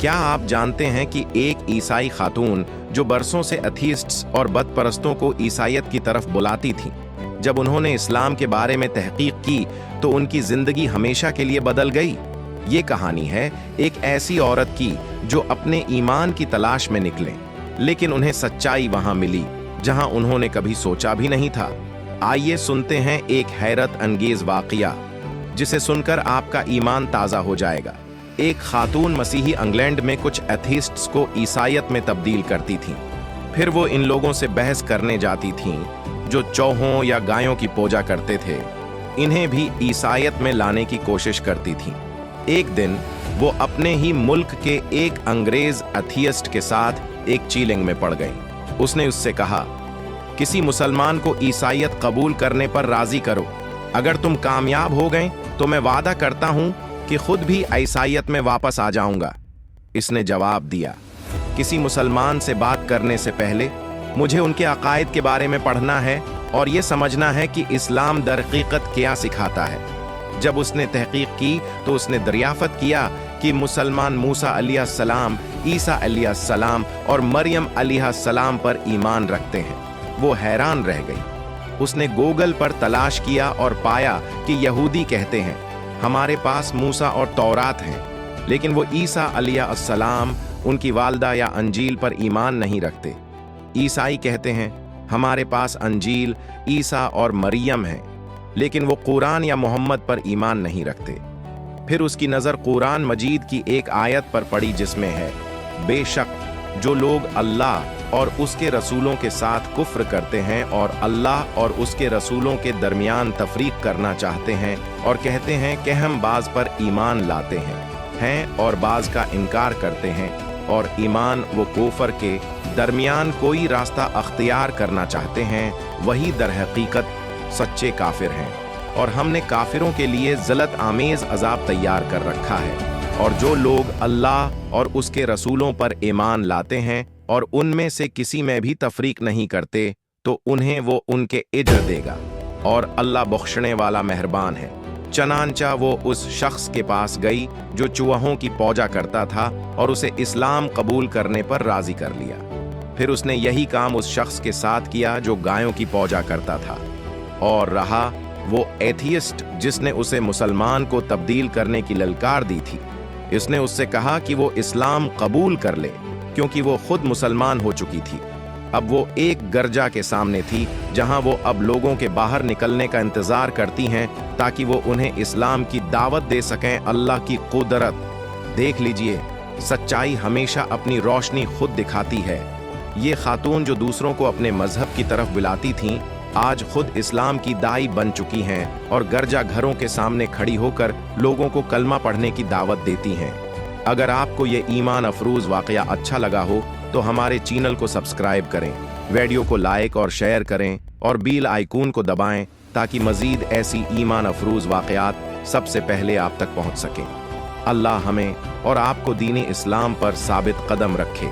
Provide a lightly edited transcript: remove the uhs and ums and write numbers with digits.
क्या आप जानते हैं कि एक ईसाई खातून जो बरसों से एथीस्ट्स और बदपरस्तों को ईसाईयत की तरफ बुलाती थी, जब उन्होंने इस्लाम के बारे में तहकीक की तो उनकी जिंदगी हमेशा के लिए बदल गई। ये कहानी है एक ऐसी औरत की जो अपने ईमान की तलाश में निकले, लेकिन उन्हें सच्चाई वहां मिली जहां उन्होंने कभी सोचा भी नहीं था। आइए सुनते हैं एक हैरत अंगेज वाकया जिसे सुनकर आपका ईमान ताज़ा हो जाएगा। एक खातून मसीही इंग्लैंड में कुछ एथीस्ट्स को ईसाईयत में तब्दील करती थीं। फिर वो इन लोगों से बहस करने जाती थीं जो चौहों या गायों की पूजा करते थे। इन्हें भी ईसाईयत में लाने की कोशिश करती थीं। एक दिन वो अपने ही मुल्क के एक अंग्रेज एथियस्ट के साथ एक चीलिंग में पड़ गई। उसने उससे कहा, किसी मुसलमान को ईसाईयत कबूल करने पर राजी करो। अगर तुम कामयाब हो गए तो मैं वादा करता हूं कि खुद भी ईसाईयत में वापस आ जाऊंगा। इसने जवाब दिया, किसी मुसलमान से बात करने से पहले मुझे उनके अकायद के बारे में पढ़ना है और ये समझना है कि इस्लाम दरहकीकत क्या सिखाता है। जब उसने तहकीक की तो उसने दरियाफत किया कि मुसलमान मूसा अलैहिस्सलाम, ईसा अलैहिस्सलाम और मरियम अलैहिस्सलाम पर ईमान रखते हैं। वो हैरान रह गई। उसने गूगल पर तलाश किया और पाया कि यहूदी कहते हैं हमारे पास मूसा और तौरात हैं, लेकिन वो ईसा अलैहिस्सलाम, उनकी वालदा या अंजील पर ईमान नहीं रखते। ईसाई कहते हैं हमारे पास अंजील, ईसा और मरियम हैं, लेकिन वो कुरान या मोहम्मद पर ईमान नहीं रखते। फिर उसकी नज़र कुरान मजीद की एक आयत पर पड़ी जिसमें है, बेशक जो लोग अल्लाह और उसके रसूलों के साथ कुफ्र करते हैं और अल्लाह और उसके रसूलों के दरमियान तफरीक करना चाहते हैं और कहते हैं कि हम बाज़ पर ईमान लाते हैं और बाज़ का इनकार करते हैं और ईमान व कुफ्र के दरमियान कोई रास्ता अख्तियार करना चाहते हैं, वही दरहकीकत सच्चे काफिर हैं और हमने काफिरों के लिए ज़लत आमेज़ अजाब तैयार कर रखा है। और जो लोग अल्लाह और उसके रसूलों पर ईमान लाते हैं और उनमें से किसी में भी तफरीक नहीं करते तो उन्हें वो उनके इज्र देगा और अल्लाह बख्शने वाला मेहरबान है। चनांचा वो उस शख्स के पास गई जो चूहों की पूजा करता था और उसे इस्लाम कबूल करने पर राजी कर लिया। फिर उसने यही काम उस शख्स के साथ किया जो गायों की पूजा करता था, और रहा वो एथियस्ट जिसने उसे मुसलमान को तब्दील करने की ललकार दी थी। इसने उससे कहा कि वो इस्लाम कबूल कर ले क्योंकि वो खुद मुसलमान हो चुकी थी। अब वो एक गर्जा के सामने थी जहां वो अब लोगों के बाहर निकलने का इंतजार करती हैं ताकि वो उन्हें इस्लाम की दावत दे सकें। अल्लाह की कुदरत देख लीजिए, सच्चाई हमेशा अपनी रोशनी खुद दिखाती है। ये खातून जो दूसरों को अपने मजहब की तरफ बुलाती थीं, आज खुद इस्लाम की दाई बन चुकी हैं और गर्जा घरों के सामने खड़ी होकर लोगों को कलमा पढ़ने की दावत देती हैं। अगर आपको ये ईमान अफरूज वाकया अच्छा लगा हो तो हमारे चैनल को सब्सक्राइब करें, वीडियो को लाइक और शेयर करें और बेल आइकन को दबाएं ताकि मजीद ऐसी ईमान अफरूज वाकयात सबसे पहले आप तक पहुंच सकें। अल्लाह हमें और आपको दीन इस्लाम पर साबित कदम रखे।